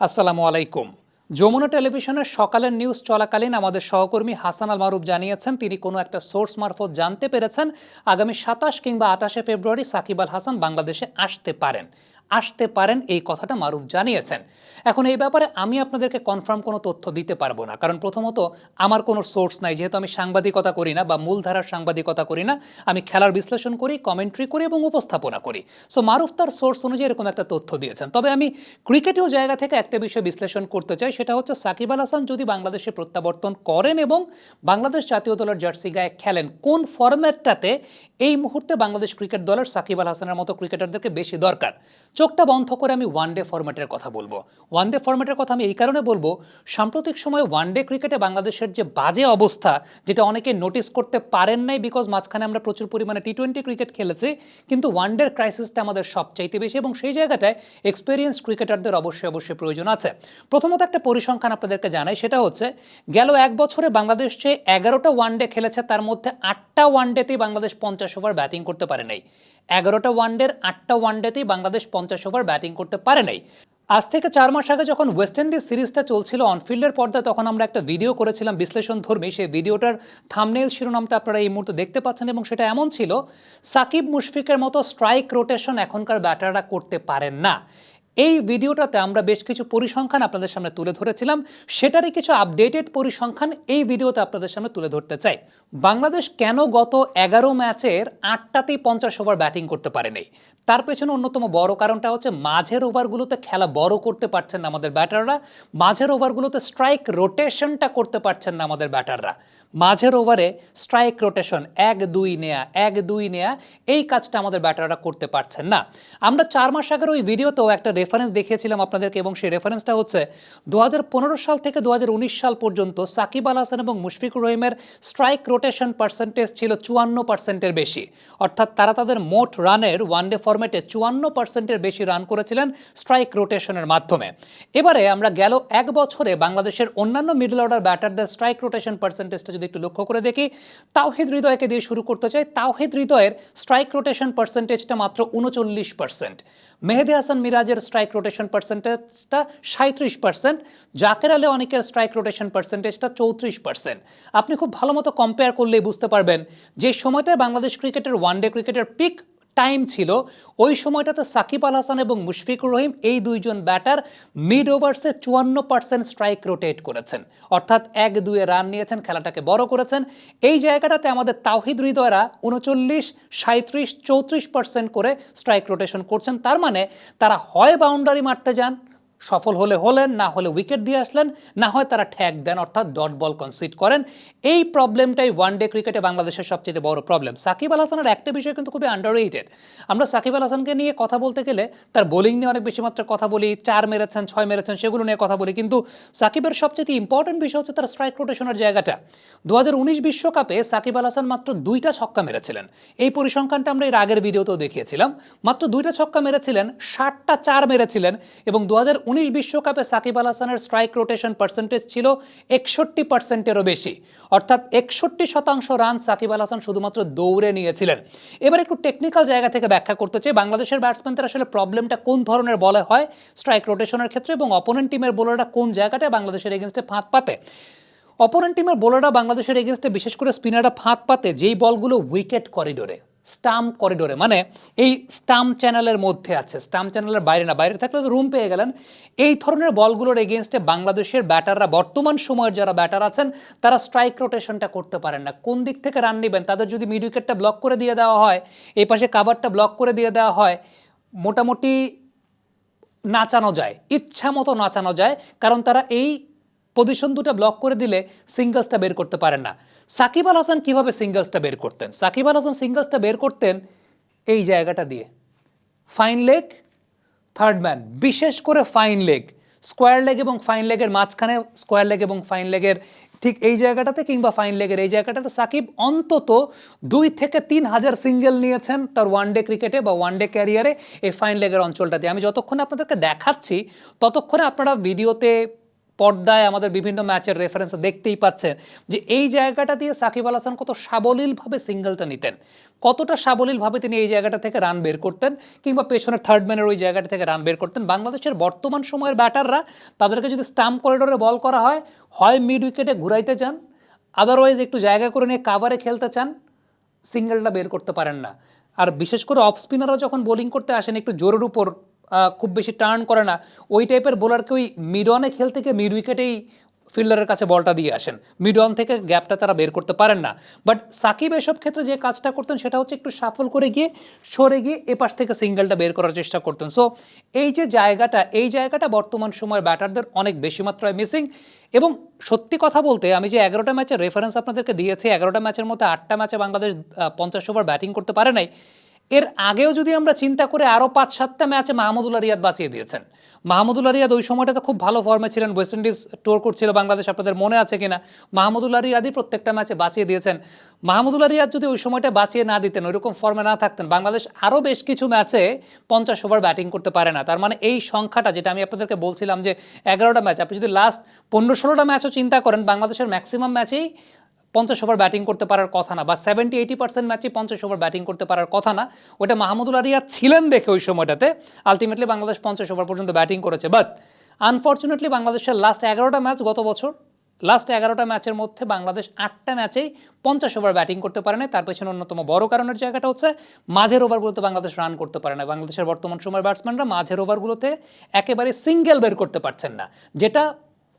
আসসালামু আলাইকুম। যমুনা টেলিভিশনের সকালের নিউজ চলাকালীন আমাদের সহকর্মী হাসান আল মারুফ জানিয়েছেন তিনি কোনো একটা সোর্স মারফত জানতে পেরেছেন আগামী ২৭ কিংবা ২৮শে ফেব্রুয়ারি সাকিব আল হাসান বাংলাদেশে আসতে পারেন এই কথাটা মারুফ জানিয়েছেন। এখন এই ব্যাপারে আমি আপনাদেরকে কনফার্ম কোনো তথ্য দিতে পারবো না, কারণ প্রথমত আমার কোনো সোর্স নাই, যেহেতু আমি সাংবাদিকতা করি না বা মূলধারার সাংবাদিকতা করি না। আমি খেলার বিশ্লেষণ করি, কমেন্ট্রি করি এবং উপস্থাপনা করি। সো মারুফ তার সোর্স অনুযায়ী এরকম একটা তথ্য দিয়েছেন। তবে আমি ক্রিকেটীয় জায়গা থেকে একটা বিষয় বিশ্লেষণ করতে চাই, সেটা হচ্ছে সাকিব আল হাসান যদি বাংলাদেশে প্রত্যাবর্তন করেন এবং বাংলাদেশ জাতীয় দলের জার্সি গায়ে খেলেন, কোন ফরম্যাটটাতে এই মুহূর্তে বাংলাদেশ ক্রিকেট দলের সাকিব আল হাসানের মতো ক্রিকেটারদেরকে বেশি দরকার। চোখটা বন্ধ করে আমি ওয়ানডে ফরম্যাটের কথা বলবো। ওয়ানডে ফরম্যাটের কথা আমি এই কারণে বলবো, সাম্প্রতিক সময়ে ওয়ানডে ক্রিকেটে বাংলাদেশের যে বাজে অবস্থা, যেটা অনেকে নোটিস করতে পারেন নাই বিকজ মাঝখানে আমরা প্রচুর পরিমাণে টি-20 ক্রিকেট খেলেছি, কিন্তু ওয়ানডের ক্রাইসিসটা আমাদের সবচাইতে বেশি এবং সেই জায়গাটায় এক্সপেরিয়েন্স ক্রিকেটারদের অবশ্যই প্রয়োজন আছে। প্রথমত একটা পরিসংখ্যান আপনাদেরকে জানাই, সেটা হচ্ছে গেল এক বছরে বাংলাদেশ যে 11টা ওয়ানডে খেলেছে তার মধ্যে 8টা ওয়ানডেতেই বাংলাদেশ 50 ওভার ব্যাটিং করতে পারে নাই। 11টা ওয়ানডের 8টা ওয়ানডেতেই বাংলাদেশ 50 ওভার ব্যাটিং করতে পারে নাই। আজ থেকে 4 মাস আগে যখন ওয়েস্ট ইন্ডিজ সিরিজটা চলছিল অনফিল্ডের পর্দায়, তখন আমরা একটা ভিডিও করেছিলাম বিশ্লেষণ ধর্মী। সেই ভিডিওটার থাম্বনেইল শিরোনামটা আপনারা এই মুহূর্তে দেখতে পাচ্ছেন এবং সেটা এমন ছিল, সাকিব মুশফিকের মতো স্ট্রাইক রোটেশন এখনকার ব্যাটাররা করতে পারেন না। এই ভিডিওটাতে আমরা বেশ কিছু পরিসংখ্যান আপনাদের সামনে তুলে ধরেছিলাম, সেটারই কিছু আপডেটেড পরিসংখ্যান এই ভিডিওতে আপনাদের সামনে তুলে ধরতে চাই। বাংলাদেশ কেন গত 11 ম্যাচের 8টাতেই 50 ওভার ব্যাটিং করতে পারেনি, তার পেছনে অন্যতম বড় কারণটা হচ্ছে মাঝের ওভারগুলোতে খেলা বড় করতে পারছেন না আমাদের ব্যাটাররা। মাঝের ওভারগুলোতে স্ট্রাইক রোটেশনটা করতে পারছেন না আমাদের ব্যাটাররা। মাঝের ওভারে স্ট্রাইক রোটেশন 1-2 নেয়া 1-2 নেয়া, এই কাজটা আমাদের ব্যাটাররা করতে পারছেন না। আমরা 4 মাস আগের ওই ভিডিওতেও একটা রেফারেন্স দেখিয়েছিলাম আপনাদেরকে এবং সেই রেফারেন্সটা হচ্ছে 2015 সাল থেকে 2019 সাল পর্যন্ত সাকিব আল হাসান এবং মুশফিকুর রহিমের স্ট্রাইক রোটেশন পার্সেন্টেজ ছিল 54%-এর বেশি। অর্থাৎ তারা তাদের মোট রানের ওয়ানডে ফরম্যাটে 54%-এর বেশি রান করেছিলেন স্ট্রাইক রোটেশনের মাধ্যমে। এবারে আমরা গেল এক বছরে বাংলাদেশের অন্যান্য মিডল অর্ডার ব্যাটারদের স্ট্রাইক রোটেশন পার্সেন্টেজটা যদি একটু লক্ষ্য করে দেখি, তাওহিদ হৃদয়কে দিয়ে শুরু করতে চাই। তাওহিদ হৃদয়ের স্ট্রাইক রোটেশন পার্সেন্টেজটা মাত্র 39%। মেহেদী হাসান মিরাজের স্ট্রাইক রোটেশন পার্সেন্টেজটা 37%। জাকের আলী অনেকের স্ট্রাইক রোটেশন পার্সেন্টেজটা 34%। আপনি খুব ভালো মতো কম্পেয়ার করলেই বুঝতে পারবেন যে সময়টায় বাংলাদেশ ক্রিকেটের ওয়ানডে ক্রিকেটের পিক টাইম ছিল, ওই সময়টাতে সাকিব আল হাসান এবং মুশফিকুর রহিম এই দুইজন ব্যাটার মিড ওভার্সে 54% স্ট্রাইক রোটেট করেছেন, অর্থাৎ 1-2 রান নিয়েছেন, খেলাটাকে বড় করেছেন। এই জায়গাটাতে আমাদের তাওহিদ হৃদয়রা 39, 37, 34% করে স্ট্রাইক রোটেশন করছেন। তার মানে তারা হয় বাউন্ডারি মারতে যান, সফল হলে হলেন, না হলে উইকেট দিয়ে আসলেন, না হয় তারা ঠ্যাক দেন, অর্থাৎ ডট বল কনসিড করেন। এই প্রবলেমটাই ওয়ানডে ক্রিকেটে বাংলাদেশের সবচেয়ে বড় প্রবলেম। সাকিব আল হাসানের একটা বিষয় কিন্তু খুবই আন্ডাররেটেড। আমরা সাকিব আল হাসানকে নিয়ে কথা বলতে গেলে তার বোলিং নিয়ে অনেক বেশি মাত্রায় কথা বলি, 4 মেরেছেন 6 মেরেছেন সেগুলো নিয়ে কথা বলি, কিন্তু সাকিবের সবচেয়ে ইম্পর্টেন্ট বিষয় হচ্ছে তার স্ট্রাইক রোটেশনের জায়গাটা। 2019 বিশ্বকাপে সাকিব আল হাসান মাত্র 2টা ছক্কা মেরেছিলেন। এই পরিসংখ্যানটা আমরা এর আগের ভিডিওতেও দেখিয়েছিলাম। মাত্র 2টা ছক্কা মেরেছিলেন, 60টা 4 মেরেছিলেন এবং 2019 বিশ্বকাপে সাকিব আল হাসানের স্ট্রাইক রোটেশন পার্সেন্টেজ ছিল 61%-এরও বেশি। অর্থাৎ 61% রান সাকিব আল হাসান শুধুমাত্র দৌড়ে নিয়েছিলেন। এবার একটু টেকনিক্যাল জায়গা থেকে ব্যাখ্যা করতে চাই, বাংলাদেশের ব্যাটসম্যানদের আসলে প্রবলেমটা কোন ধরনের বলে হয় স্ট্রাইক রোটেশনের ক্ষেত্রে এবং অপোনেন্ট টিমের বোলাররা কোন জায়গাটায় বাংলাদেশের এগেনস্টে ফাঁদ পাতে। অপোনেন্ট টিমের বোলাররা বাংলাদেশের এগেনস্টে বিশেষ করে স্পিনাররা ফাঁদ পাতে যেই বলগুলো উইকেট করিডোরে, স্টাম্প করিডোরে, মানে এই স্টাম্প চ্যানেলের মধ্যে আছে, স্টাম্প চ্যানেলের বাইরে না, বাইরে থাকলে তো রুম পেয়ে গেলেন। এই ধরনের বলগুলোর এগেনস্টে বাংলাদেশের ব্যাটাররা, বর্তমান সময়ের যারা ব্যাটার আছেন, তারা স্ট্রাইক রোটেশনটা করতে পারেন না। কোন দিক থেকে রান নেবেন, তাদের যদি মিড উইকেটটা ব্লক করে দিয়ে দেওয়া হয়, এই পাশে কাভারটা ব্লক করে দিয়ে দেওয়া হয়, মোটামুটি নাচানো যায়, ইচ্ছা মতো নাচানো যায়, কারণ তারা এই পজিশন দুটো ব্লক করে দিলে সিঙ্গলসটা বের করতে পারেন না। সাকিব আল হাসান কীভাবে সিঙ্গলসটা বের করতেন? সাকিব আল হাসান সিঙ্গলসটা বের করতেন এই জায়গাটা দিয়ে, ফাইন লেগ, থার্ড ম্যান, বিশেষ করে ফাইন লেগ, স্কোয়ার লেগ এবং ফাইন লেগের মাঝখানে, স্কোয়ার লেগ এবং ফাইন লেগের ঠিক এই জায়গাটাতে কিংবা ফাইন লেগের এই জায়গাটাতে সাকিব অন্তত 2 থেকে 3 হাজার সিঙ্গেল নিয়েছেন তার ওয়ানডে ক্রিকেটে বা ওয়ানডে ক্যারিয়ারে এই ফাইন লেগের অঞ্চলটাতে। আমি যতক্ষণ আপনাদেরকে দেখাচ্ছি ততক্ষণে আপনারা ভিডিওতে পর্দায় আমাদের বিভিন্ন ম্যাচের রেফারেন্স দেখতেই পাচ্ছেন যে এই জায়গাটা দিয়ে সাকিব আল হাসান কত সাবলীলভাবে সিঙ্গেলটা নিতেন, কতটা সাবলীলভাবে তিনি এই জায়গাটা থেকে রান বের করতেন, কিংবা পেছনের থার্ড ম্যানের ওই জায়গাটা থেকে রান বের করতেন। বাংলাদেশের বর্তমান সময়ের ব্যাটাররা তাদেরকে যদি স্টাম্প করিডোরে বল করা হয়, হয় মিড উইকেটে ঘুরাইতে চান, আদারওয়াইজ একটু জায়গা করে নিয়ে কাভারে খেলতে চান, সিঙ্গেলটা বের করতে পারেন না। আর বিশেষ করে অফ স্পিনাররা যখন বোলিং করতে আসেন একটু জোরের উপর, খুব বেশি টার্ন করে না, ওই টাইপের বোলারকে ওই মিড অনে খেলতে গিয়ে মিড উইকেটেই ফিল্ডারের কাছে বলটা দিয়ে আসেন, মিড অন থেকে গ্যাপটা তারা বের করতে পারেন না। বাট সাকিব এসব ক্ষেত্রে যে কাজটা করতেন সেটা হচ্ছে একটু সাফল করে গিয়ে সরে গিয়ে এপাশ থেকে সিঙ্গেলটা বের করার চেষ্টা করতেন। সো এই যে জায়গাটা, এই জায়গাটা বর্তমান সময়ের ব্যাটারদের অনেক বেশি মাত্রায় মিসিং। এবং সত্যি কথা বলতে আমি যে 11টা ম্যাচের রেফারেন্স আপনাদেরকে দিয়েছি, 11টা ম্যাচের মধ্যে 8টা ম্যাচে বাংলাদেশ 50 ওভার ব্যাটিং করতে পারে নাই। এর আগেও যদি আমরা চিন্তা করে আরও 5-7টা ম্যাচে মাহমুদুল্লাহ রিয়াদ বাঁচিয়ে দিয়েছেন। মাহমুদুল্লাহ রিয়াদ ওই সময়টাতে খুব ভালো ফর্মে ছিলেন, ওয়েস্ট ইন্ডিজ ট্যুর করছিল বাংলাদেশ, আপনাদের মনে আছে কিনা। মাহমুদুল্লাহ রিয়াদই প্রত্যেকটা ম্যাচে বাঁচিয়ে দিয়েছেন। মাহমুদুল্লাহ রিয়াদ যদি ওই সময়টা বাঁচিয়ে না দিতেন, ওইরকম ফর্মে না থাকতেন, বাংলাদেশ আরও বেশ কিছু ম্যাচে 50 ওভার ব্যাটিং করতে পারে না। তার মানে এই সংখ্যাটা যেটা আমি আপনাদেরকে বলছিলাম যে 11টা ম্যাচ, আপনি যদি লাস্ট 15-16টা ম্যাচও চিন্তা করেন, বাংলাদেশের ম্যাক্সিমাম ম্যাচেই 50 ওভার ব্যাটিং করতে পারার কথা না, বা 70-80% ম্যাচে 50 ওভার ব্যাটিং করতে পারার কথা না। ওটা মাহমুদুল্লাহ রিয়াদ ছিলেন দেখে ওই সময়টাতে আলটিমেটলি বাংলাদেশ 50 ওভার পর্যন্ত ব্যাটিং করেছে। বাট আনফর্চুনেটলি বাংলাদেশের লাস্ট 11টা ম্যাচ, গত বছর লাস্ট 11টা ম্যাচের মধ্যে বাংলাদেশ 8টা ম্যাচেই 50 ওভার ব্যাটিং করতে পারে না। তার পেছনে অন্যতম বড় কারণের জায়গাটা হচ্ছে মাঝের ওভারগুলোতে বাংলাদেশ রান করতে পারে না। বাংলাদেশের বর্তমান সময়ের ব্যাটসম্যানরা মাঝের ওভারগুলোতে একেবারে সিঙ্গেল বের করতে পারছেন না, যেটা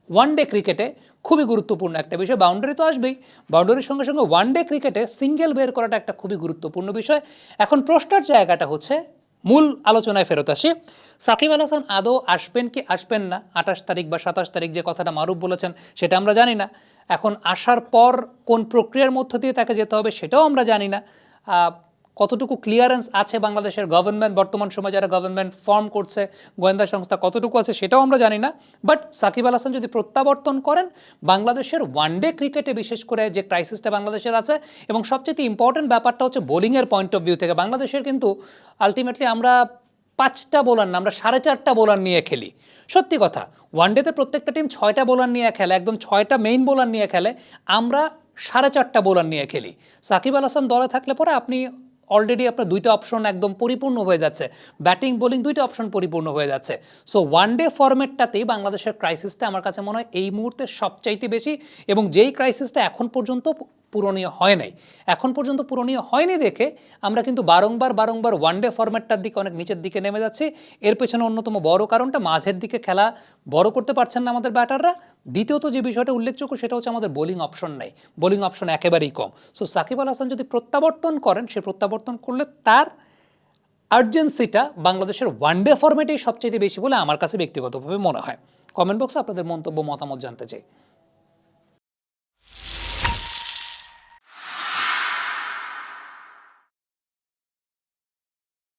ওয়ানডে ক্রিকেটে খুবই গুরুত্বপূর্ণ একটা বিষয়। বাউন্ডারি তো আসবেই, বাউন্ডারির সঙ্গে সঙ্গে ওয়ানডে ক্রিকেটে সিঙ্গেল বের করাটা একটা খুবই গুরুত্বপূর্ণ বিষয়। এখন প্রশ্নের জায়গাটা হচ্ছে, মূল আলোচনায় ফেরত আসি, সাকিব আল হাসান আদৌ আসবেন কি আসবেন না 28 তারিখ বা 27 তারিখ, যে কথাটা মারুফ বলেছেন সেটা আমরা জানি না। এখন আসার পর কোন প্রক্রিয়ার মধ্য দিয়ে তাকে যেতে হবে সেটাও আমরা জানি না। কতটুকু ক্লিয়ারেন্স আছে বাংলাদেশের গভর্নমেন্ট, বর্তমান সময় যারা গভর্নমেন্ট ফর্ম করছে, গোয়েন্দা সংস্থা কতটুকু আছে সেটাও আমরা জানি না। বাট সাকিব আল হাসান যদি প্রত্যাবর্তন করেন, বাংলাদেশের ওয়ানডে ক্রিকেটে বিশেষ করে যে ক্রাইসিসটা বাংলাদেশের আছে, এবং সবচেয়ে ইম্পর্টেন্ট ব্যাপারটা হচ্ছে বোলিংয়ের পয়েন্ট অফ ভিউ থেকে বাংলাদেশের কিন্তু আলটিমেটলি আমরা 5টা বোলার না, আমরা 4.5টা বোলার নিয়ে খেলি। সত্যি কথা, ওয়ানডেতে প্রত্যেকটা টিম 6টা বোলার নিয়ে খেলে, একদম 6টা মেইন বোলার নিয়ে খেলে, আমরা 4.5টা বোলার নিয়ে খেলি। সাকিব আল হাসান দলে থাকলে পরে আপনি অলরেডি আপনার 2টা অপশন একদম পরিপূর্ণ হয়ে যাচ্ছে, ব্যাটিং বোলিং 2টা অপশন পরিপূর্ণ হয়ে যাচ্ছে। সো ওয়ানডে ফরম্যাটটাতেই বাংলাদেশের ক্রাইসিসটা আমার কাছে মনে হয় এই মুহূর্তে সবচাইতে বেশি, এবং যেই ক্রাইসিসটা এখন পর্যন্ত পূরণীয় হয় নাই, এখন পর্যন্ত পূরণীয় হয়নি দেখে আমরা কিন্তু বারংবার ওয়ানডে ফরম্যাটটার দিকে অনেক নিচের দিকে নেমে যাচ্ছি। এর পেছনে অন্যতম বড় কারণটা মাঝের দিকে খেলা বড় করতে পারছেন না আমাদের ব্যাটাররা। দ্বিতীয়ত যে বিষয়টা উল্লেখযোগ্য সেটা হচ্ছে আমাদের বোলিং অপশন নাই, বোলিং অপশন একেবারেই কম। সো সাকিব আল হাসান যদি প্রত্যাবর্তন করেন, সে প্রত্যাবর্তন করলে তার আর্জেন্সিটা বাংলাদেশের ওয়ানডে ফরম্যাটেই সবচেয়ে বেশি বলে আমার কাছে ব্যক্তিগতভাবে মনে হয়। কমেন্ট বক্সে আপনাদের মন্তব্য মতামত জানতে চাই।